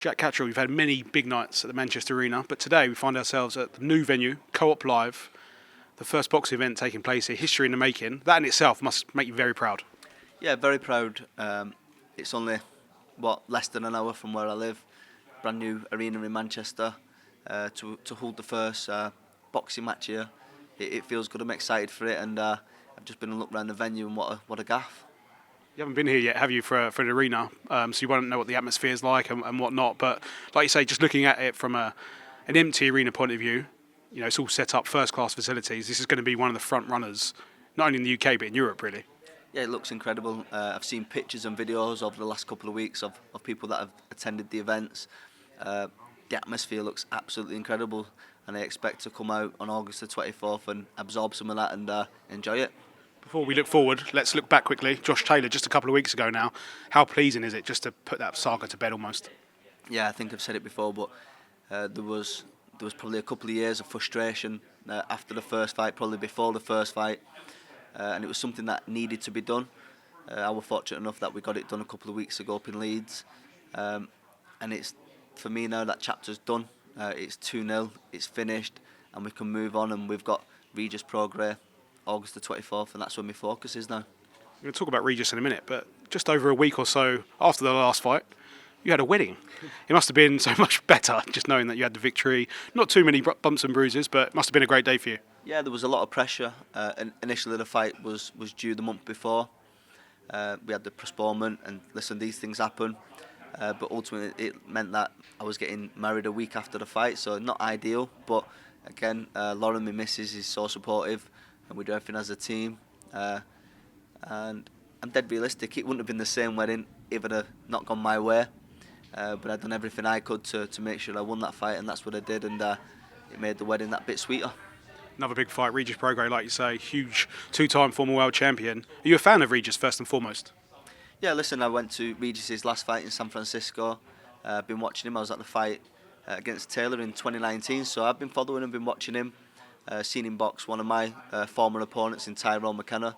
Jack Catterall, we've had many big nights at the Manchester Arena, but today we find ourselves at the new venue, Co-op Live, the first boxing event taking place here, history in the making. That in itself must make you very proud. Yeah, very proud. It's only, less than an hour from where I live. Brand new arena in Manchester. To hold the first boxing match here, it feels good. I'm excited for it, and I've just been and looked around the venue, and what a gaff. You haven't been here yet, have you, for an arena? So you won't know what the atmosphere is like and whatnot. But like you say, just looking at it from an empty arena point of view, you know, it's all set up, first-class facilities. This is going to be one of the front runners, not only in the UK but in Europe, really. Yeah, it looks incredible. I've seen pictures and videos over the last couple of weeks of people that have attended the events. The atmosphere looks absolutely incredible, and I expect to come out on August the 24th and absorb some of that and enjoy it. Before we look forward, let's look back quickly. Josh Taylor, just a couple of weeks ago now. How pleasing is it just to put that saga to bed almost? Yeah, I think I've said it before, but there was probably a couple of years of frustration after the first fight, probably before the first fight, and it was something that needed to be done. I was fortunate enough that we got it done a couple of weeks ago up in Leeds, and it's, for me now, that chapter's done. It's 2-0, it's finished, and we can move on, and we've got Regis Prograis August the 24th, and that's where my focus is now. We're going to talk about Regis in a minute, but just over a week or so after the last fight, you had a wedding. It must have been so much better just knowing that you had the victory. Not too many bumps and bruises, but it must have been a great day for you. Yeah, there was a lot of pressure. Initially, the fight was due the month before. We had the postponement, and listen, these things happen. But ultimately, it meant that I was getting married a week after the fight, so not ideal. But again, Lauren, my missus, is so supportive, and we do everything as a team. And I'm dead realistic. It wouldn't have been the same wedding if it had not gone my way. But I'd done everything I could to make sure I won that fight, and that's what I did, and it made the wedding that bit sweeter. Another big fight, Regis Prograis, like you say, huge two-time former world champion. Are you a fan of Regis first and foremost? Yeah, listen, I went to Regis's last fight in San Francisco. I've been watching him. I was at the fight against Taylor in 2019, so I've been following him, been watching him. Seen him box one of my former opponents in Tyrone McKenna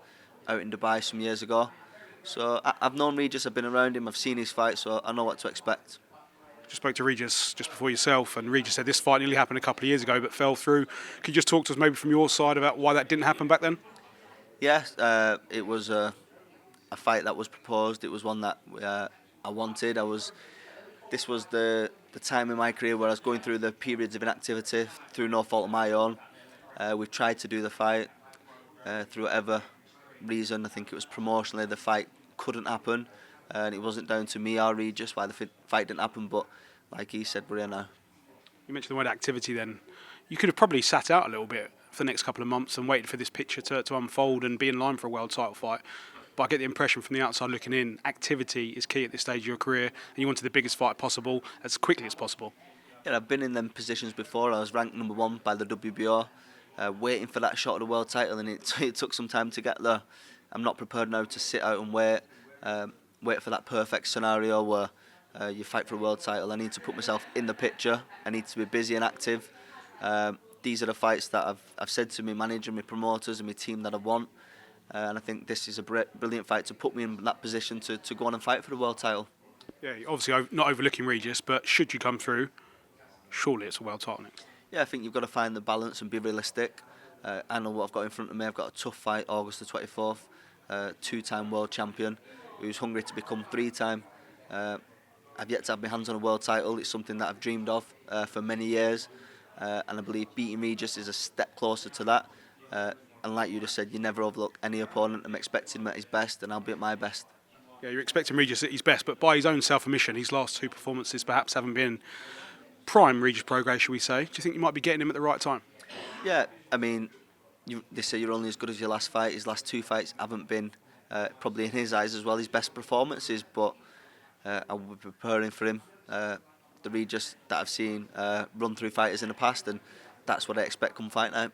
out in Dubai some years ago. So I've known Regis, I've been around him, I've seen his fight, so I know what to expect. Just spoke to Regis just before yourself, and Regis said this fight nearly happened a couple of years ago but fell through. Could you just talk to us maybe from your side about why that didn't happen back then? Yeah, it was a fight that was proposed. It was one that I wanted. This was the time in my career where I was going through the periods of inactivity through no fault of my own. We've tried to do the fight through whatever reason. I think it was promotionally the fight couldn't happen, and it wasn't down to me or Regis why the fight didn't happen, but like he said, we're here now. You mentioned the word activity then. You could have probably sat out a little bit for the next couple of months and waited for this picture to unfold and be in line for a world title fight. But I get the impression from the outside looking in, activity is key at this stage of your career, and you wanted the biggest fight possible as quickly as possible. Yeah, I've been in them positions before. I was ranked number 1 by the WBO, waiting for that shot at the world title, and it took some time to get there. I'm not prepared now to sit out and wait for that perfect scenario where you fight for a world title. I need to put myself in the picture. I need to be busy and active. These are the fights that I've said to my manager, my promoters and my team that I want. And I think this is a brilliant fight to put me in that position to go on and fight for the world title. Yeah, obviously not overlooking Regis, but should you come through, surely it's a world title next. Yeah, I think you've got to find the balance and be realistic. I know what I've got in front of me. I've got a tough fight, August the 24th, two-time world champion who's hungry to become 3-time. I've yet to have my hands on a world title. It's something that I've dreamed of for many years, and I believe beating Regis is a step closer to that. And like you just said, you never overlook any opponent. I'm expecting him at his best, and I'll be at my best. Yeah, you're expecting Regis at his best, but by his own self-admission, his last two performances perhaps haven't been prime Regis Prograis, should we say. Do you think you might be getting him at the right time? Yeah, I mean, they say you're only as good as your last fight. His last 2 fights haven't been, probably in his eyes as well, his best performances, but I will be preparing for him. The Regis that I've seen run through fighters in the past, and that's what I expect come fight night.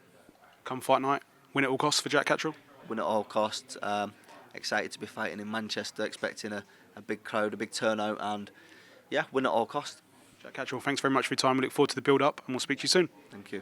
Come fight night, win at all costs for Jack Catterall? Win at all costs. Excited to be fighting in Manchester, expecting a big crowd, a big turnout, and yeah, win at all costs. Jack Catterall, thanks very much for your time. We look forward to the build-up, and we'll speak to you soon. Thank you.